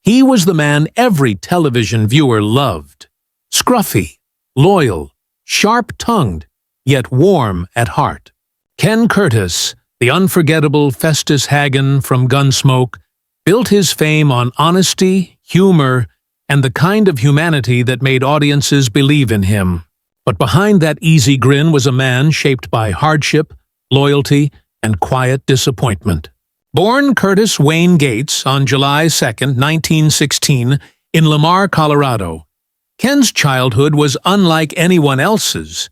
He was the man every television viewer loved. Scruffy, loyal, sharp-tongued, yet warm at heart. Ken Curtis, the unforgettable Festus Hagen from Gunsmoke, built his fame on honesty, humor, and the kind of humanity that made audiences believe in him. But behind that easy grin was a man shaped by hardship, loyalty, and quiet disappointment. Born Curtis Wayne Gates on July 2, 1916, in Lamar, Colorado, Ken's childhood was unlike anyone else's.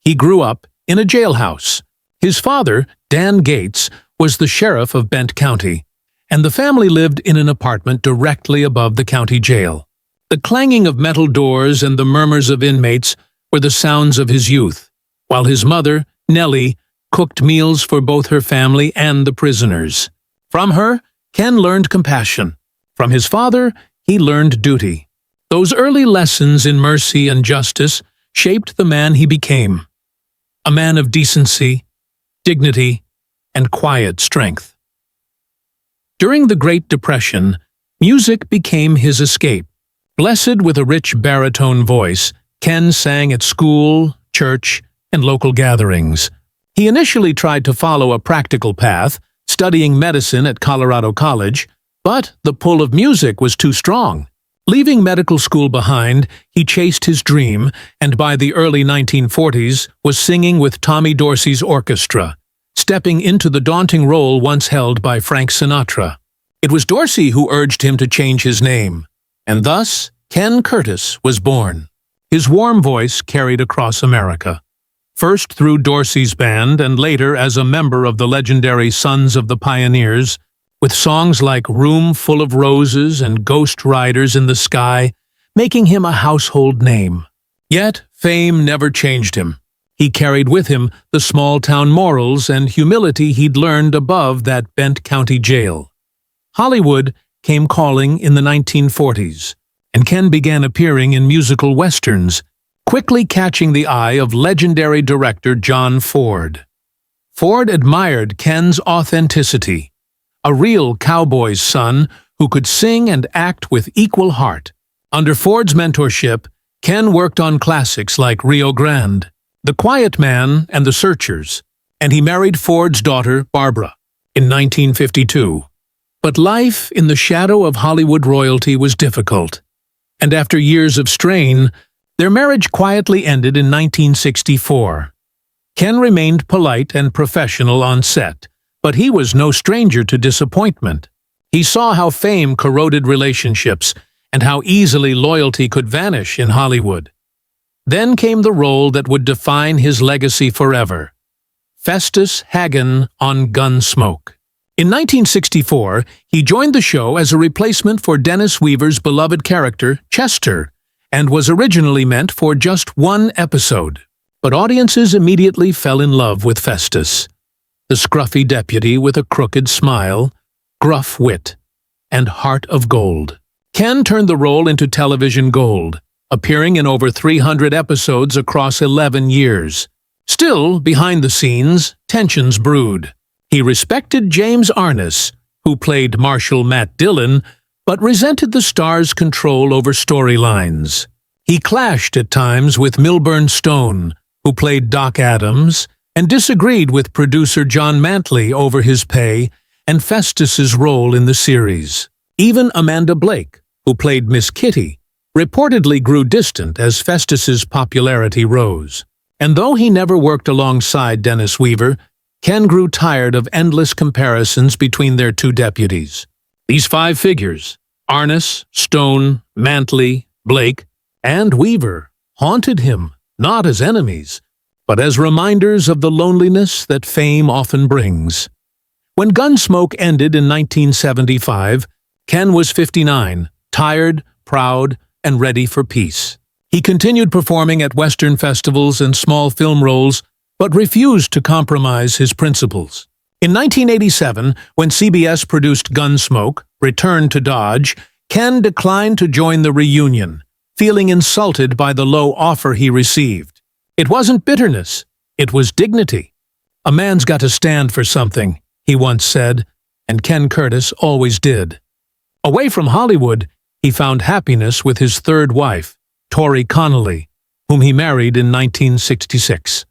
He grew up in a jailhouse. His father, Dan Gates, was the sheriff of Bent County, and the family lived in an apartment directly above the county jail. The clanging of metal doors and the murmurs of inmates were the sounds of his youth, while his mother, Nellie, cooked meals for both her family and the prisoners. From her, Ken learned compassion. From his father, he learned duty. Those early lessons in mercy and justice shaped the man he became, a man of decency, dignity, and quiet strength. During the Great Depression, music became his escape. Blessed with a rich baritone voice, Ken sang at school, church, and local gatherings. He initially tried to follow a practical path, studying medicine at Colorado College, but the pull of music was too strong. Leaving medical school behind, he chased his dream, and by the early 1940s was singing with Tommy Dorsey's orchestra, stepping into the daunting role once held by Frank Sinatra. It was Dorsey who urged him to change his name, and thus Ken Curtis was born. His warm voice carried across America. First through Dorsey's band and later as a member of the legendary Sons of the Pioneers, with songs like Room Full of Roses and Ghost Riders in the Sky, making him a household name. Yet fame never changed him. He carried with him the small-town morals and humility he'd learned above that Bent County jail. Hollywood came calling in the 1940s, and Ken began appearing in musical westerns, quickly catching the eye of legendary director John Ford. Ford admired Ken's authenticity, a real cowboy's son who could sing and act with equal heart. Under Ford's mentorship, Ken worked on classics like Rio Grande, The Quiet Man, and The Searchers, and he married Ford's daughter, Barbara, in 1952. But life in the shadow of Hollywood royalty was difficult, and after years of strain, their marriage quietly ended in 1964. Ken remained polite and professional on set, but he was no stranger to disappointment. He saw how fame corroded relationships and how easily loyalty could vanish in Hollywood. Then came the role that would define his legacy forever: Festus Hagen on Gunsmoke. In 1964, he joined the show as a replacement for Dennis Weaver's beloved character, Chester, and was originally meant for just one episode. But audiences immediately fell in love with Festus, the scruffy deputy with a crooked smile, gruff wit, and heart of gold. Ken turned the role into television gold, appearing in over 300 episodes across 11 years. Still, behind the scenes, tensions brewed. He respected James Arness, who played Marshal Matt Dillon, but resented the star's control over storylines. He clashed at times with Milburn Stone, who played Doc Adams, and disagreed with producer John Mantley over his pay and Festus's role in the series. Even Amanda Blake, who played Miss Kitty, reportedly grew distant as Festus's popularity rose. And though he never worked alongside Dennis Weaver, Ken grew tired of endless comparisons between their two deputies. These five figures, Arness, Stone, Mantley, Blake, and Weaver, haunted him, not as enemies, but as reminders of the loneliness that fame often brings. When Gunsmoke ended in 1975, Ken was 59, tired, proud, and ready for peace. He continued performing at Western festivals and small film roles, but refused to compromise his principles. In 1987, when CBS produced Gunsmoke, Return to Dodge, Ken declined to join the reunion, feeling insulted by the low offer he received. It wasn't bitterness, it was dignity. "A man's got to stand for something," he once said, and Ken Curtis always did. Away from Hollywood, he found happiness with his third wife, Tori Connolly, whom he married in 1966.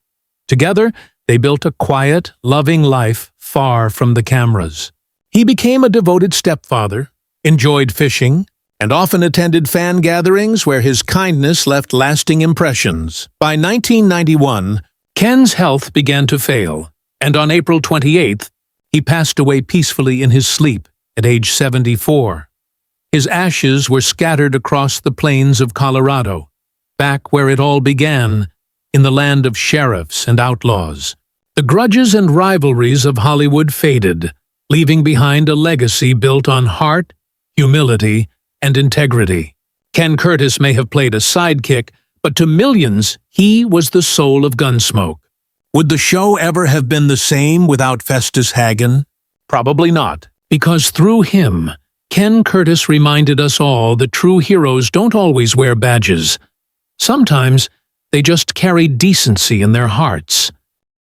Together, they built a quiet, loving life far from the cameras. He became a devoted stepfather, enjoyed fishing, and often attended fan gatherings where his kindness left lasting impressions. By 1991, Ken's health began to fail, and on April 28th, he passed away peacefully in his sleep at age 74. His ashes were scattered across the plains of Colorado, back where it all began, in the land of sheriffs and outlaws. The grudges and rivalries of Hollywood faded, leaving behind a legacy built on heart, humility, and integrity. Ken Curtis may have played a sidekick, but to millions, he was the soul of Gunsmoke. Would the show ever have been the same without Festus Hagen? Probably not, because through him, Ken Curtis reminded us all that true heroes don't always wear badges. Sometimes, they just carry decency in their hearts.